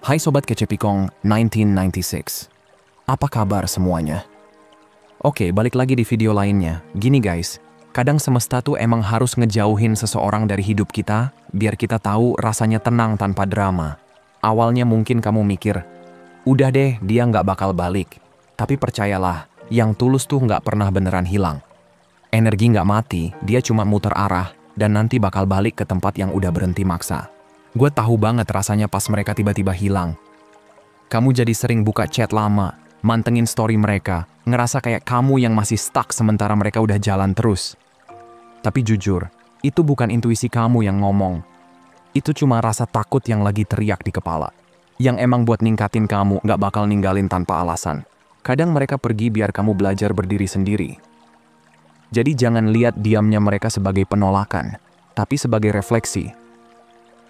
Hai Sobat Kecepikong 1996. Apa kabar semuanya? Oke, balik lagi di video lainnya. Gini guys, kadang semesta tuh emang harus ngejauhin seseorang dari hidup kita, biar kita tahu rasanya tenang tanpa drama. Awalnya mungkin kamu mikir, udah deh dia nggak bakal balik. Tapi percayalah, yang tulus tuh nggak pernah beneran hilang. Energi nggak mati, dia cuma muter arah, dan nanti bakal balik ke tempat yang udah berhenti maksa. Gue tahu banget rasanya pas mereka tiba-tiba hilang. Kamu jadi sering buka chat lama, mantengin story mereka, ngerasa kayak kamu yang masih stuck sementara mereka udah jalan terus. Tapi jujur, itu bukan intuisi kamu yang ngomong. Itu cuma rasa takut yang lagi teriak di kepala. Yang emang buat ningkatin kamu nggak bakal ninggalin tanpa alasan. Kadang mereka pergi biar kamu belajar berdiri sendiri. Jadi jangan lihat diamnya mereka sebagai penolakan, tapi sebagai refleksi.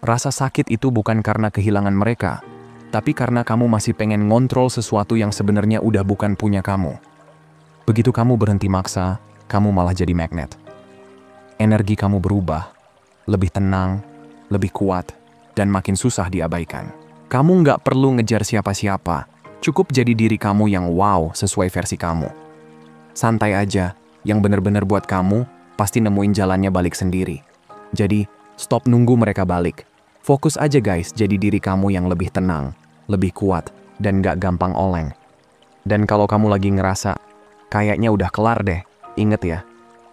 Rasa sakit itu bukan karena kehilangan mereka, tapi karena kamu masih pengen ngontrol sesuatu yang sebenarnya udah bukan punya kamu. Begitu kamu berhenti maksa, kamu malah jadi magnet. Energi kamu berubah, lebih tenang, lebih kuat, dan makin susah diabaikan. Kamu nggak perlu ngejar siapa-siapa, cukup jadi diri kamu yang wow sesuai versi kamu. Santai aja, yang bener-bener buat kamu, pasti nemuin jalannya balik sendiri. Jadi, stop nunggu mereka balik. Fokus aja guys, jadi diri kamu yang lebih tenang, lebih kuat, dan gak gampang oleng. Dan kalau kamu lagi ngerasa, kayaknya udah kelar deh, inget ya,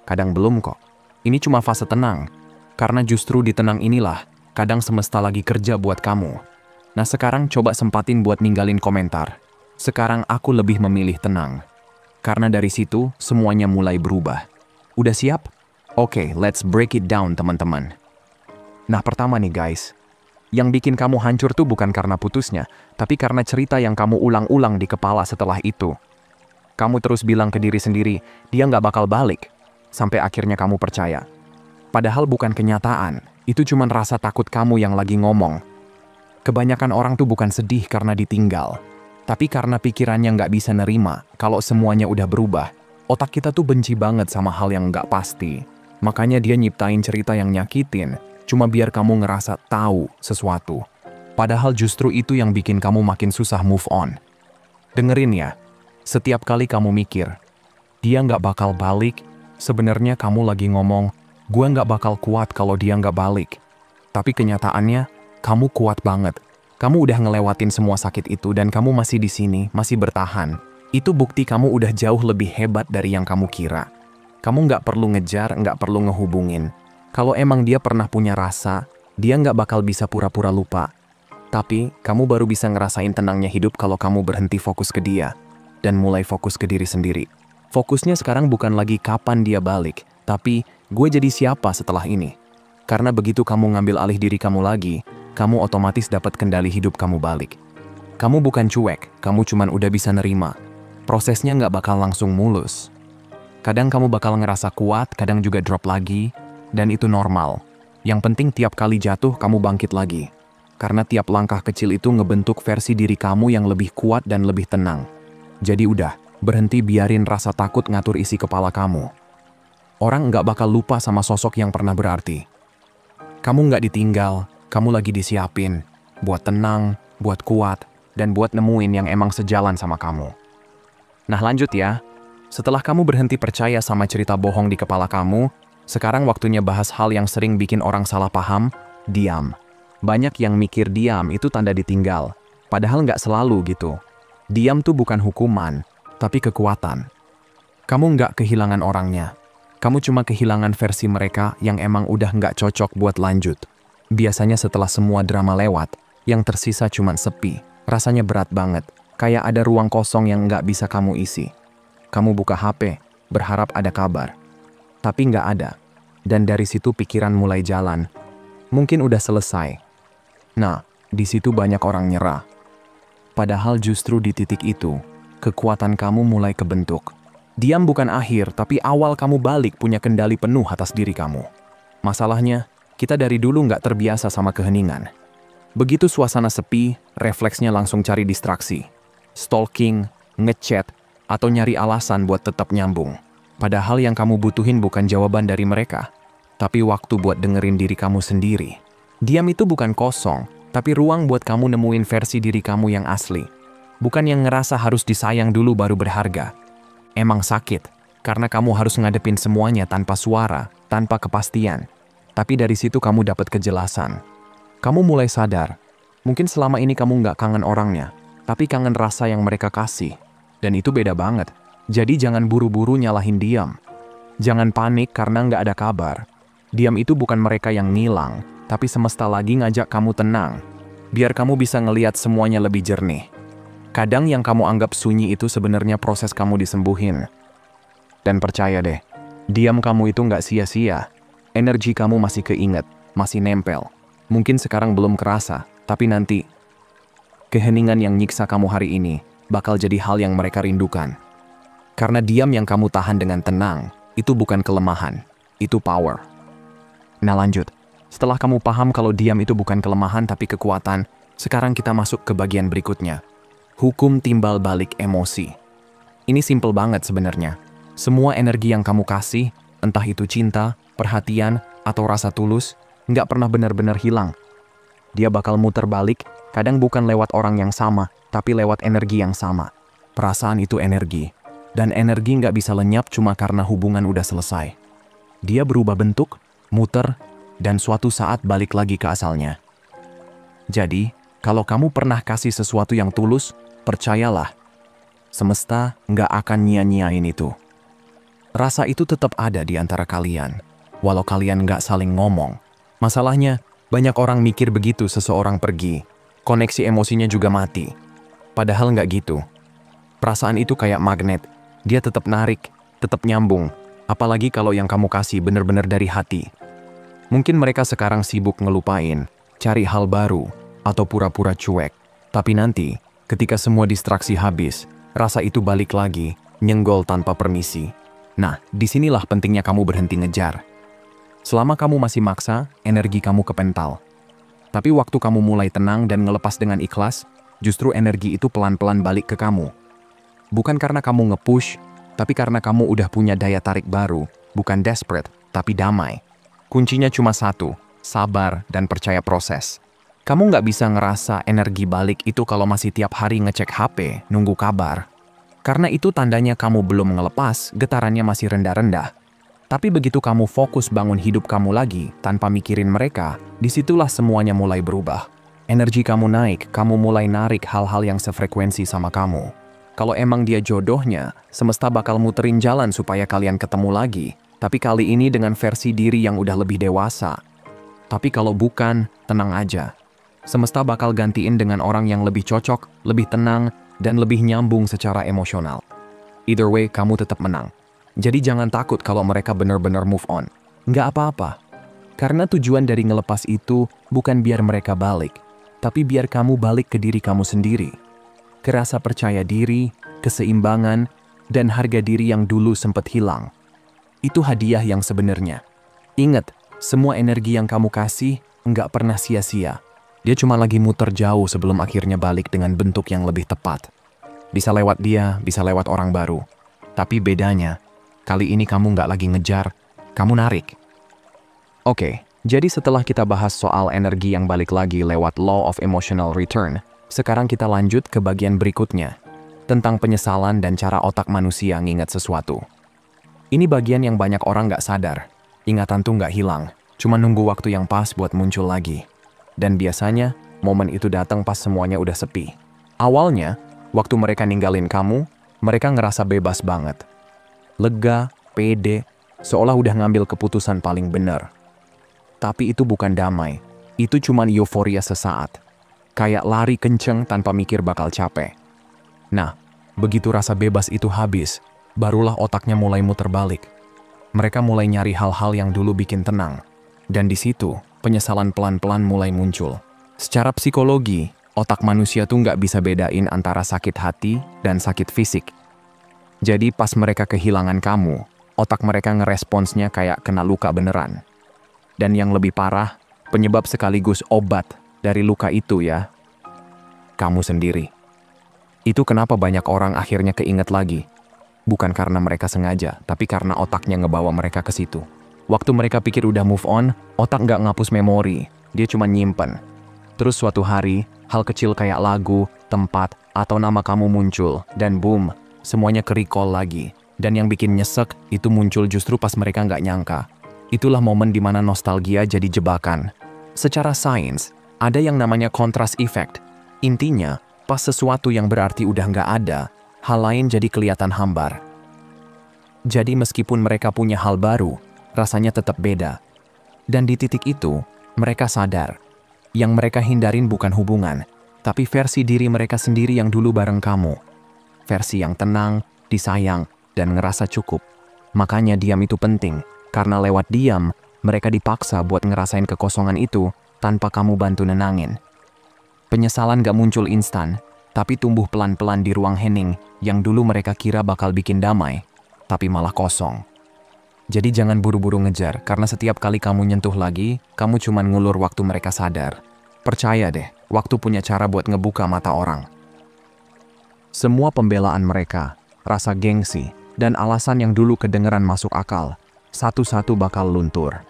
kadang belum kok. Ini cuma fase tenang, karena justru di tenang inilah, kadang semesta lagi kerja buat kamu. Nah sekarang coba sempatin buat ninggalin komentar. Sekarang aku lebih memilih tenang. Karena dari situ, semuanya mulai berubah. Udah siap? Oke, let's break it down teman-teman. Nah pertama nih guys, yang bikin kamu hancur tuh bukan karena putusnya, tapi karena cerita yang kamu ulang-ulang di kepala setelah itu. Kamu terus bilang ke diri sendiri, dia nggak bakal balik. Sampai akhirnya kamu percaya. Padahal bukan kenyataan, itu cuma rasa takut kamu yang lagi ngomong. Kebanyakan orang tuh bukan sedih karena ditinggal, tapi karena pikirannya nggak bisa nerima kalau semuanya udah berubah. Otak kita tuh benci banget sama hal yang nggak pasti. Makanya dia nyiptain cerita yang nyakitin, cuma biar kamu ngerasa tahu sesuatu. Padahal justru itu yang bikin kamu makin susah move on. Dengerin ya, setiap kali kamu mikir, dia nggak bakal balik, sebenarnya kamu lagi ngomong, gue nggak bakal kuat kalau dia nggak balik. Tapi kenyataannya, kamu kuat banget. Kamu udah ngelewatin semua sakit itu dan kamu masih di sini, masih bertahan. Itu bukti kamu udah jauh lebih hebat dari yang kamu kira. Kamu nggak perlu ngejar, nggak perlu ngehubungin. Kalau emang dia pernah punya rasa, dia nggak bakal bisa pura-pura lupa. Tapi, kamu baru bisa ngerasain tenangnya hidup kalau kamu berhenti fokus ke dia. Dan mulai fokus ke diri sendiri. Fokusnya sekarang bukan lagi kapan dia balik, tapi gue jadi siapa setelah ini. Karena begitu kamu ngambil alih diri kamu lagi, kamu otomatis dapat kendali hidup kamu balik. Kamu bukan cuek, kamu cuman udah bisa nerima. Prosesnya nggak bakal langsung mulus. Kadang kamu bakal ngerasa kuat, kadang juga drop lagi, dan itu normal. Yang penting tiap kali jatuh, kamu bangkit lagi. Karena tiap langkah kecil itu ngebentuk versi diri kamu yang lebih kuat dan lebih tenang. Jadi udah, berhenti biarin rasa takut ngatur isi kepala kamu. Orang nggak bakal lupa sama sosok yang pernah berarti. Kamu nggak ditinggal, kamu lagi disiapin. Buat tenang, buat kuat, dan buat nemuin yang emang sejalan sama kamu. Nah lanjut ya, setelah kamu berhenti percaya sama cerita bohong di kepala kamu, sekarang waktunya bahas hal yang sering bikin orang salah paham, diam. Banyak yang mikir diam itu tanda ditinggal, padahal nggak selalu gitu. Diam tuh bukan hukuman, tapi kekuatan. Kamu nggak kehilangan orangnya. Kamu cuma kehilangan versi mereka yang emang udah nggak cocok buat lanjut. Biasanya setelah semua drama lewat, yang tersisa cuma sepi. Rasanya berat banget, kayak ada ruang kosong yang nggak bisa kamu isi. Kamu buka HP, berharap ada kabar. Tapi nggak ada. Dan dari situ pikiran mulai jalan. Mungkin udah selesai. Nah, di situ banyak orang nyerah. Padahal justru di titik itu, kekuatan kamu mulai kebentuk. Diam bukan akhir, tapi awal kamu balik punya kendali penuh atas diri kamu. Masalahnya, kita dari dulu nggak terbiasa sama keheningan. Begitu suasana sepi, refleksnya langsung cari distraksi. Stalking, ngechat, atau nyari alasan buat tetap nyambung. Padahal yang kamu butuhin bukan jawaban dari mereka, tapi waktu buat dengerin diri kamu sendiri. Diam itu bukan kosong, tapi ruang buat kamu nemuin versi diri kamu yang asli. Bukan yang ngerasa harus disayang dulu baru berharga. Emang sakit, karena kamu harus ngadepin semuanya tanpa suara, tanpa kepastian. Tapi dari situ kamu dapat kejelasan. Kamu mulai sadar, mungkin selama ini kamu nggak kangen orangnya, tapi kangen rasa yang mereka kasih. Dan itu beda banget. Jadi jangan buru-buru nyalahin diam. Jangan panik karena nggak ada kabar. Diam itu bukan mereka yang ngilang, tapi semesta lagi ngajak kamu tenang. Biar kamu bisa ngelihat semuanya lebih jernih. Kadang yang kamu anggap sunyi itu sebenarnya proses kamu disembuhin. Dan percaya deh, diam kamu itu nggak sia-sia. Energi kamu masih keinget, masih nempel. Mungkin sekarang belum kerasa, tapi nanti keheningan yang nyiksa kamu hari ini bakal jadi hal yang mereka rindukan. Karena diam yang kamu tahan dengan tenang, itu bukan kelemahan, itu power. Nah lanjut, setelah kamu paham kalau diam itu bukan kelemahan tapi kekuatan, sekarang kita masuk ke bagian berikutnya. Hukum timbal balik emosi. Ini simple banget sebenarnya. Semua energi yang kamu kasih, entah itu cinta, perhatian, atau rasa tulus, nggak pernah benar-benar hilang. Dia bakal muter balik, kadang bukan lewat orang yang sama, tapi lewat energi yang sama. Perasaan itu energi. Dan energi nggak bisa lenyap cuma karena hubungan udah selesai. Dia berubah bentuk, muter, dan suatu saat balik lagi ke asalnya. Jadi, kalau kamu pernah kasih sesuatu yang tulus, percayalah, semesta nggak akan nyia-nyiain itu. Rasa itu tetap ada di antara kalian, walau kalian nggak saling ngomong. Masalahnya, banyak orang mikir begitu seseorang pergi, koneksi emosinya juga mati. Padahal nggak gitu. Perasaan itu kayak magnet, dia tetap narik, tetap nyambung, apalagi kalau yang kamu kasih benar-benar dari hati. Mungkin mereka sekarang sibuk ngelupain, cari hal baru, atau pura-pura cuek. Tapi nanti, ketika semua distraksi habis, rasa itu balik lagi, nyenggol tanpa permisi. Nah, disinilah pentingnya kamu berhenti ngejar. Selama kamu masih maksa, energi kamu kepental. Tapi waktu kamu mulai tenang dan ngelepas dengan ikhlas, justru energi itu pelan-pelan balik ke kamu. Bukan karena kamu nge-push, tapi karena kamu udah punya daya tarik baru, bukan desperate, tapi damai. Kuncinya cuma satu, sabar dan percaya proses. Kamu nggak bisa ngerasa energi balik itu kalau masih tiap hari ngecek HP, nunggu kabar. Karena itu tandanya kamu belum ngelepas, getarannya masih rendah-rendah. Tapi begitu kamu fokus bangun hidup kamu lagi, tanpa mikirin mereka, disitulah semuanya mulai berubah. Energi kamu naik, kamu mulai narik hal-hal yang sefrekuensi sama kamu. Kalau emang dia jodohnya, semesta bakal muterin jalan supaya kalian ketemu lagi. Tapi kali ini dengan versi diri yang udah lebih dewasa. Tapi kalau bukan, tenang aja. Semesta bakal gantiin dengan orang yang lebih cocok, lebih tenang, dan lebih nyambung secara emosional. Either way, kamu tetap menang. Jadi jangan takut kalau mereka benar-benar move on. Nggak apa-apa. Karena tujuan dari ngelepas itu bukan biar mereka balik, tapi biar kamu balik ke diri kamu sendiri. Kerasa percaya diri, keseimbangan, dan harga diri yang dulu sempat hilang. Itu hadiah yang sebenarnya. Ingat, semua energi yang kamu kasih nggak pernah sia-sia. Dia cuma lagi muter jauh sebelum akhirnya balik dengan bentuk yang lebih tepat. Bisa lewat dia, bisa lewat orang baru. Tapi bedanya, kali ini kamu nggak lagi ngejar, kamu narik. Oke, jadi setelah kita bahas soal energi yang balik lagi lewat Law of Emotional Return, sekarang kita lanjut ke bagian berikutnya, tentang penyesalan dan cara otak manusia nginget sesuatu. Ini bagian yang banyak orang nggak sadar. Ingatan tuh nggak hilang, cuma nunggu waktu yang pas buat muncul lagi. Dan biasanya, momen itu datang pas semuanya udah sepi. Awalnya, waktu mereka ninggalin kamu, mereka ngerasa bebas banget. Lega, pede, seolah udah ngambil keputusan paling bener. Tapi itu bukan damai, itu cuman euforia sesaat. Kayak lari kenceng tanpa mikir bakal capek. Nah, begitu rasa bebas itu habis, barulah otaknya mulai muter balik. Mereka mulai nyari hal-hal yang dulu bikin tenang. Dan di situ, penyesalan pelan-pelan mulai muncul. Secara psikologi, otak manusia tuh nggak bisa bedain antara sakit hati dan sakit fisik. Jadi pas mereka kehilangan kamu, otak mereka ngeresponsnya kayak kena luka beneran. Dan yang lebih parah, penyebab sekaligus obat dari luka itu ya, kamu sendiri. Itu kenapa banyak orang akhirnya keinget lagi. Bukan karena mereka sengaja, tapi karena otaknya ngebawa mereka ke situ. Waktu mereka pikir udah move on, otak nggak ngapus memori, dia cuma nyimpen. Terus suatu hari, hal kecil kayak lagu, tempat, atau nama kamu muncul, dan boom, semuanya ke-recall lagi. Dan yang bikin nyesek, itu muncul justru pas mereka nggak nyangka. Itulah momen dimana nostalgia jadi jebakan. Secara sains, ada yang namanya contrast effect. Intinya, pas sesuatu yang berarti udah nggak ada, hal lain jadi kelihatan hambar. Jadi meskipun mereka punya hal baru, rasanya tetap beda. Dan di titik itu, mereka sadar. Yang mereka hindarin bukan hubungan, tapi versi diri mereka sendiri yang dulu bareng kamu. Versi yang tenang, disayang, dan ngerasa cukup. Makanya diam itu penting, karena lewat diam, mereka dipaksa buat ngerasain kekosongan itu tanpa kamu bantu nenangin. Penyesalan gak muncul instan, tapi tumbuh pelan-pelan di ruang hening yang dulu mereka kira bakal bikin damai, tapi malah kosong. Jadi jangan buru-buru ngejar, karena setiap kali kamu nyentuh lagi, kamu cuman ngulur waktu mereka sadar. Percaya deh, waktu punya cara buat ngebuka mata orang. Semua pembelaan mereka, rasa gengsi, dan alasan yang dulu kedengeran masuk akal, satu-satu bakal luntur.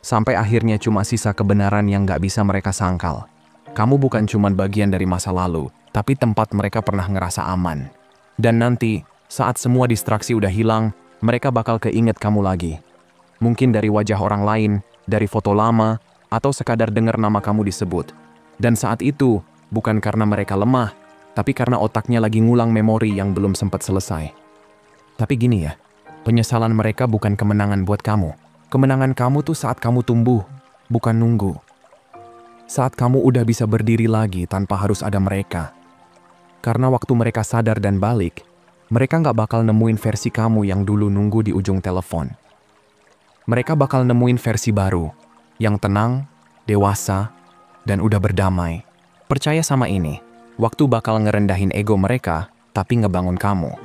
Sampai akhirnya cuma sisa kebenaran yang gak bisa mereka sangkal. Kamu bukan cuman bagian dari masa lalu, tapi tempat mereka pernah ngerasa aman. Dan nanti, saat semua distraksi udah hilang, mereka bakal keinget kamu lagi. Mungkin dari wajah orang lain, dari foto lama, atau sekadar dengar nama kamu disebut. Dan saat itu, bukan karena mereka lemah, tapi karena otaknya lagi ngulang memori yang belum sempat selesai. Tapi gini ya, penyesalan mereka bukan kemenangan buat kamu. Kemenangan kamu tuh saat kamu tumbuh, bukan nunggu. Saat kamu udah bisa berdiri lagi tanpa harus ada mereka. Karena waktu mereka sadar dan balik, mereka nggak bakal nemuin versi kamu yang dulu nunggu di ujung telepon. Mereka bakal nemuin versi baru, yang tenang, dewasa, dan udah berdamai. Percaya sama ini, waktu bakal ngerendahin ego mereka, tapi ngebangun kamu.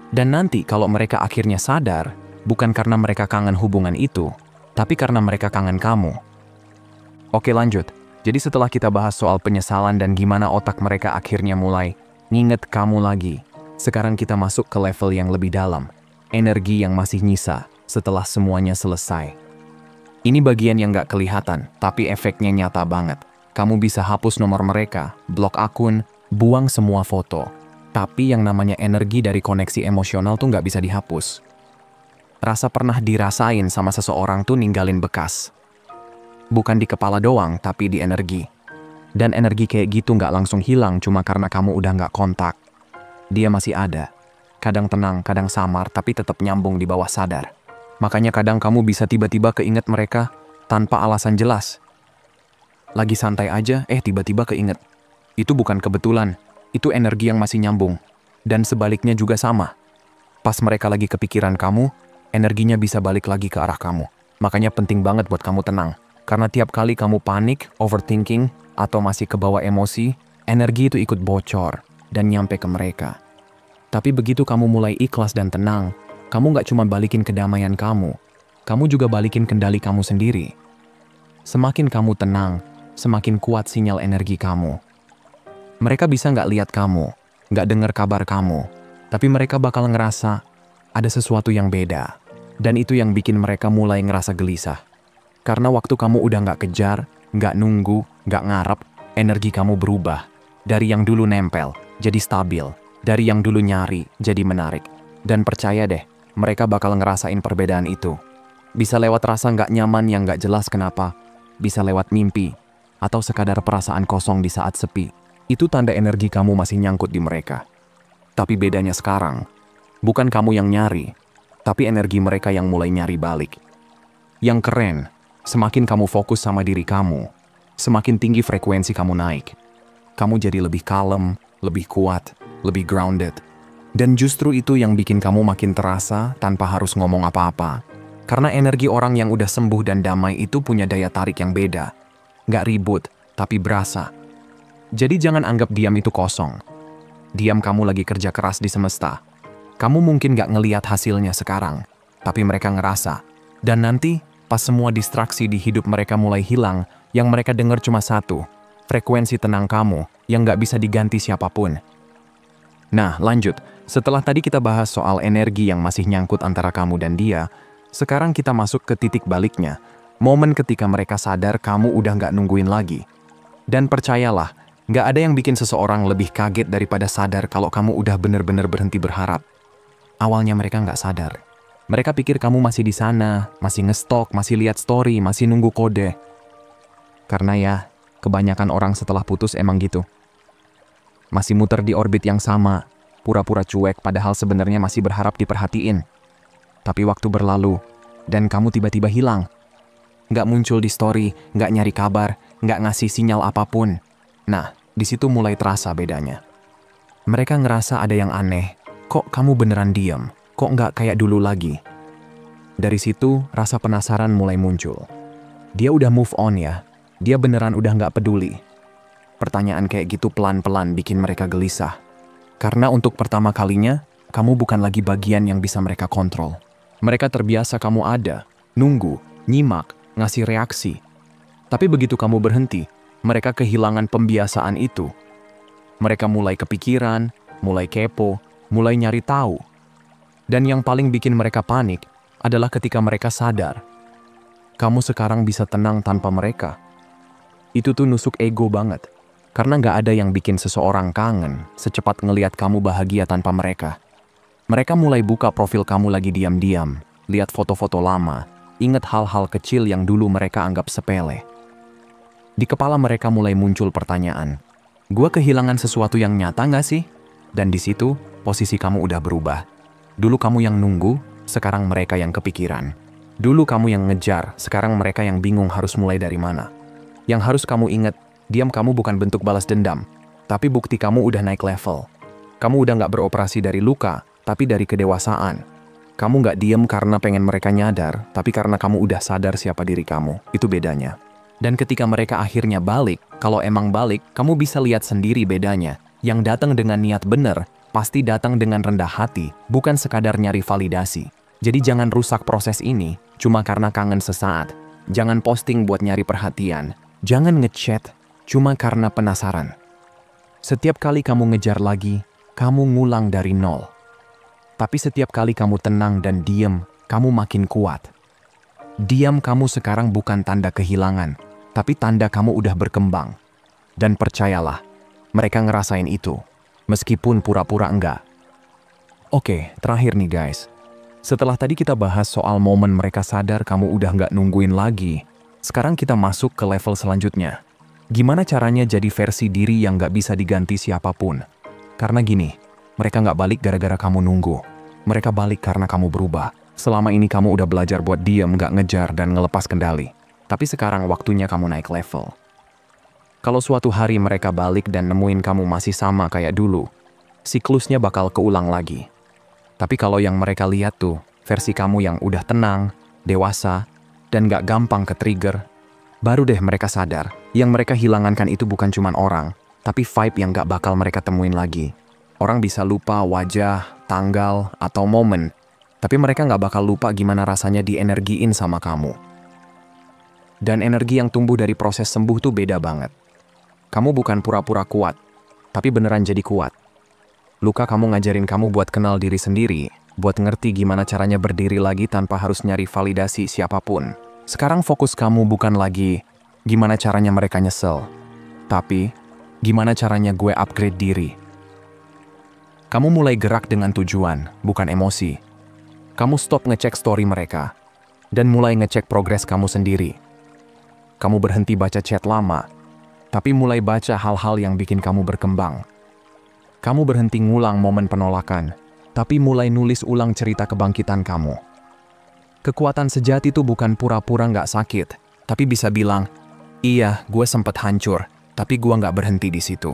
Dan nanti kalau mereka akhirnya sadar, bukan karena mereka kangen hubungan itu, tapi karena mereka kangen kamu. Oke lanjut, jadi setelah kita bahas soal penyesalan dan gimana otak mereka akhirnya mulai nginget kamu lagi, sekarang kita masuk ke level yang lebih dalam, energi yang masih nyisa setelah semuanya selesai. Ini bagian yang gak kelihatan, tapi efeknya nyata banget. Kamu bisa hapus nomor mereka, blok akun, buang semua foto. Tapi yang namanya energi dari koneksi emosional tuh gak bisa dihapus. Rasa pernah dirasain sama seseorang tuh ninggalin bekas. Bukan di kepala doang, tapi di energi. Dan energi kayak gitu gak langsung hilang cuma karena kamu udah gak kontak. Dia masih ada. Kadang tenang, kadang samar, tapi tetap nyambung di bawah sadar. Makanya kadang kamu bisa tiba-tiba keinget mereka tanpa alasan jelas. Lagi santai aja, tiba-tiba keinget. Itu bukan kebetulan, itu energi yang masih nyambung. Dan sebaliknya juga sama. Pas mereka lagi kepikiran kamu, energinya bisa balik lagi ke arah kamu. Makanya penting banget buat kamu tenang. Karena tiap kali kamu panik, overthinking, atau masih kebawa emosi, energi itu ikut bocor dan nyampe ke mereka. Tapi begitu kamu mulai ikhlas dan tenang, kamu nggak cuma balikin kedamaian kamu juga balikin kendali kamu sendiri. Semakin kamu tenang, semakin kuat sinyal energi kamu. Mereka bisa nggak lihat kamu, nggak dengar kabar kamu, tapi mereka bakal ngerasa ada sesuatu yang beda. Dan itu yang bikin mereka mulai ngerasa gelisah. Karena waktu kamu udah nggak kejar, nggak nunggu, nggak ngarep, energi kamu berubah. Dari yang dulu nempel, jadi stabil. Dari yang dulu nyari, jadi menarik. Dan percaya deh, mereka bakal ngerasain perbedaan itu. Bisa lewat rasa nggak nyaman yang nggak jelas kenapa. Bisa lewat mimpi. Atau sekadar perasaan kosong di saat sepi. Itu tanda energi kamu masih nyangkut di mereka. Tapi bedanya sekarang, bukan kamu yang nyari, tapi energi mereka yang mulai nyari balik. Yang keren, semakin kamu fokus sama diri kamu, semakin tinggi frekuensi kamu naik. Kamu jadi lebih kalem, lebih kuat, lebih grounded. Dan justru itu yang bikin kamu makin terasa tanpa harus ngomong apa-apa. Karena energi orang yang udah sembuh dan damai itu punya daya tarik yang beda. Nggak ribut, tapi berasa. Jadi jangan anggap diam itu kosong. Diam kamu lagi kerja keras di semesta. Kamu mungkin nggak ngelihat hasilnya sekarang, tapi mereka ngerasa. Dan nanti, pas semua distraksi di hidup mereka mulai hilang, yang mereka dengar cuma satu, frekuensi tenang kamu yang nggak bisa diganti siapapun. Nah, lanjut. Setelah tadi kita bahas soal energi yang masih nyangkut antara kamu dan dia, sekarang kita masuk ke titik baliknya. Momen ketika mereka sadar kamu udah nggak nungguin lagi. Dan percayalah, nggak ada yang bikin seseorang lebih kaget daripada sadar kalau kamu udah bener-bener berhenti berharap. Awalnya mereka nggak sadar. Mereka pikir kamu masih di sana, masih ngestok, masih lihat story, masih nunggu kode. Karena ya, kebanyakan orang setelah putus emang gitu. Masih muter di orbit yang sama, pura-pura cuek padahal sebenarnya masih berharap diperhatiin. Tapi waktu berlalu, dan kamu tiba-tiba hilang. Nggak muncul di story, nggak nyari kabar, nggak ngasih sinyal apapun. Nah, di situ mulai terasa bedanya. Mereka ngerasa ada yang aneh. Kok kamu beneran diem? Kok nggak kayak dulu lagi? Dari situ, rasa penasaran mulai muncul. Dia udah move on ya? Dia beneran udah nggak peduli? Pertanyaan kayak gitu pelan-pelan bikin mereka gelisah. Karena untuk pertama kalinya, kamu bukan lagi bagian yang bisa mereka kontrol. Mereka terbiasa kamu ada, nunggu, nyimak, ngasih reaksi. Tapi begitu kamu berhenti, mereka kehilangan pembiasaan itu. Mereka mulai kepikiran, mulai kepo, mulai nyari tahu. Dan yang paling bikin mereka panik adalah ketika mereka sadar kamu sekarang bisa tenang tanpa mereka. Itu tuh nusuk ego banget. Karena nggak ada yang bikin seseorang kangen secepat ngelihat kamu bahagia tanpa mereka. Mereka mulai buka profil kamu lagi diam-diam, lihat foto-foto lama, ingat hal-hal kecil yang dulu mereka anggap sepele. Di kepala mereka mulai muncul pertanyaan, "Gua kehilangan sesuatu yang nyata nggak sih?" Dan di situ, posisi kamu udah berubah. Dulu kamu yang nunggu, sekarang mereka yang kepikiran. Dulu kamu yang ngejar, sekarang mereka yang bingung harus mulai dari mana. Yang harus kamu ingat, diam kamu bukan bentuk balas dendam, tapi bukti kamu udah naik level. Kamu udah nggak beroperasi dari luka, tapi dari kedewasaan. Kamu nggak diem karena pengen mereka nyadar, tapi karena kamu udah sadar siapa diri kamu. Itu bedanya. Dan ketika mereka akhirnya balik, kalau emang balik, kamu bisa lihat sendiri bedanya. Yang datang dengan niat bener, pasti datang dengan rendah hati, bukan sekadar nyari validasi. Jadi jangan rusak proses ini, cuma karena kangen sesaat. Jangan posting buat nyari perhatian. Jangan ngechat, cuma karena penasaran. Setiap kali kamu ngejar lagi, kamu ngulang dari nol. Tapi setiap kali kamu tenang dan diem, kamu makin kuat. Diam kamu sekarang bukan tanda kehilangan, tapi tanda kamu udah berkembang. Dan percayalah, mereka ngerasain itu, meskipun pura-pura enggak. Oke, terakhir nih guys. Setelah tadi kita bahas soal momen mereka sadar kamu udah nggak nungguin lagi, sekarang kita masuk ke level selanjutnya. Gimana caranya jadi versi diri yang nggak bisa diganti siapapun? Karena gini, mereka nggak balik gara-gara kamu nunggu. Mereka balik karena kamu berubah. Selama ini kamu udah belajar buat diem, nggak ngejar, dan ngelepas kendali. Tapi sekarang waktunya kamu naik level. Kalau suatu hari mereka balik dan nemuin kamu masih sama kayak dulu, siklusnya bakal keulang lagi. Tapi kalau yang mereka lihat tuh, versi kamu yang udah tenang, dewasa, dan gak gampang ke-trigger, baru deh mereka sadar, yang mereka hilangankan itu bukan cuman orang, tapi vibe yang gak bakal mereka temuin lagi. Orang bisa lupa wajah, tanggal, atau momen, tapi mereka gak bakal lupa gimana rasanya dienergiin sama kamu. Dan energi yang tumbuh dari proses sembuh tuh beda banget. Kamu bukan pura-pura kuat, tapi beneran jadi kuat. Luka kamu ngajarin kamu buat kenal diri sendiri, buat ngerti gimana caranya berdiri lagi tanpa harus nyari validasi siapapun. Sekarang fokus kamu bukan lagi gimana caranya mereka nyesel, tapi gimana caranya gue upgrade diri. Kamu mulai gerak dengan tujuan, bukan emosi. Kamu stop ngecek story mereka, dan mulai ngecek progres kamu sendiri. Kamu berhenti baca chat lama, tapi mulai baca hal-hal yang bikin kamu berkembang. Kamu berhenti ngulang momen penolakan, tapi mulai nulis ulang cerita kebangkitan kamu. Kekuatan sejati itu bukan pura-pura nggak sakit, tapi bisa bilang, iya, gue sempet hancur, tapi gue nggak berhenti di situ.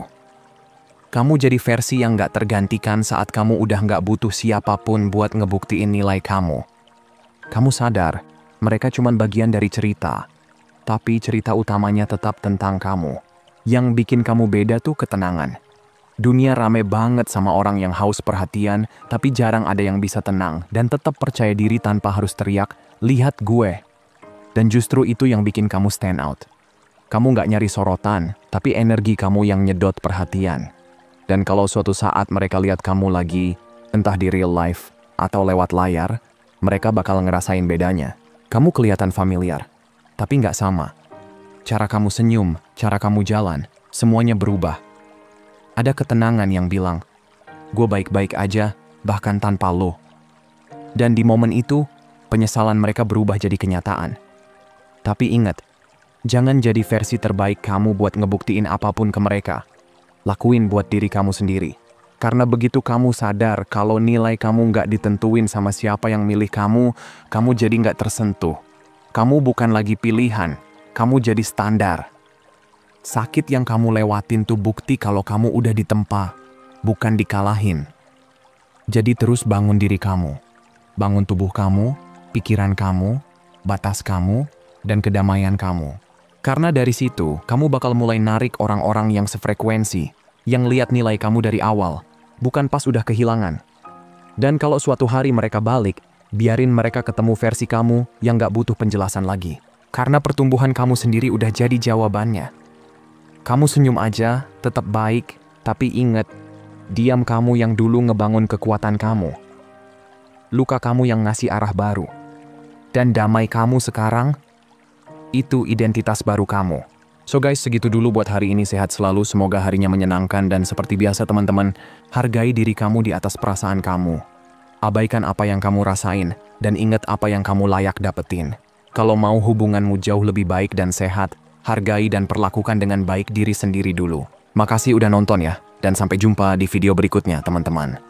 Kamu jadi versi yang nggak tergantikan saat kamu udah nggak butuh siapapun buat ngebuktiin nilai kamu. Kamu sadar, mereka cuma bagian dari cerita, tapi cerita utamanya tetap tentang kamu. Yang bikin kamu beda tuh ketenangan. Dunia rame banget sama orang yang haus perhatian, tapi jarang ada yang bisa tenang dan tetap percaya diri tanpa harus teriak, lihat gue. Dan justru itu yang bikin kamu stand out. Kamu nggak nyari sorotan, tapi energi kamu yang nyedot perhatian. Dan kalau suatu saat mereka lihat kamu lagi, entah di real life atau lewat layar, mereka bakal ngerasain bedanya. Kamu kelihatan familiar. tapi nggak sama. Cara kamu senyum, cara kamu jalan, semuanya berubah. Ada ketenangan yang bilang, gue baik-baik aja, bahkan tanpa lo. Dan di momen itu, penyesalan mereka berubah jadi kenyataan. Tapi ingat, jangan jadi versi terbaik kamu buat ngebuktiin apapun ke mereka. Lakuin buat diri kamu sendiri. Karena begitu kamu sadar kalau nilai kamu nggak ditentuin sama siapa yang milih kamu jadi nggak tersentuh. Kamu bukan lagi pilihan, kamu jadi standar. Sakit yang kamu lewatin tuh bukti kalau kamu udah ditempa, bukan dikalahin. Jadi terus bangun diri kamu. Bangun tubuh kamu, pikiran kamu, batas kamu, dan kedamaian kamu. Karena dari situ, kamu bakal mulai narik orang-orang yang sefrekuensi, yang lihat nilai kamu dari awal, bukan pas udah kehilangan. Dan kalau suatu hari mereka balik, biarin mereka ketemu versi kamu yang gak butuh penjelasan lagi. Karena pertumbuhan kamu sendiri udah jadi jawabannya. Kamu senyum aja, tetap baik, tapi ingat, diam kamu yang dulu ngebangun kekuatan kamu. Luka kamu yang ngasih arah baru. Dan damai kamu sekarang, itu identitas baru kamu. So guys, segitu dulu buat hari ini. Sehat selalu, semoga harinya menyenangkan. Dan seperti biasa teman-teman, hargai diri kamu di atas perasaan kamu. Abaikan apa yang kamu rasain, dan ingat apa yang kamu layak dapetin. Kalau mau hubunganmu jauh lebih baik dan sehat, hargai dan perlakukan dengan baik diri sendiri dulu. Makasih udah nonton ya, dan sampai jumpa di video berikutnya teman-teman.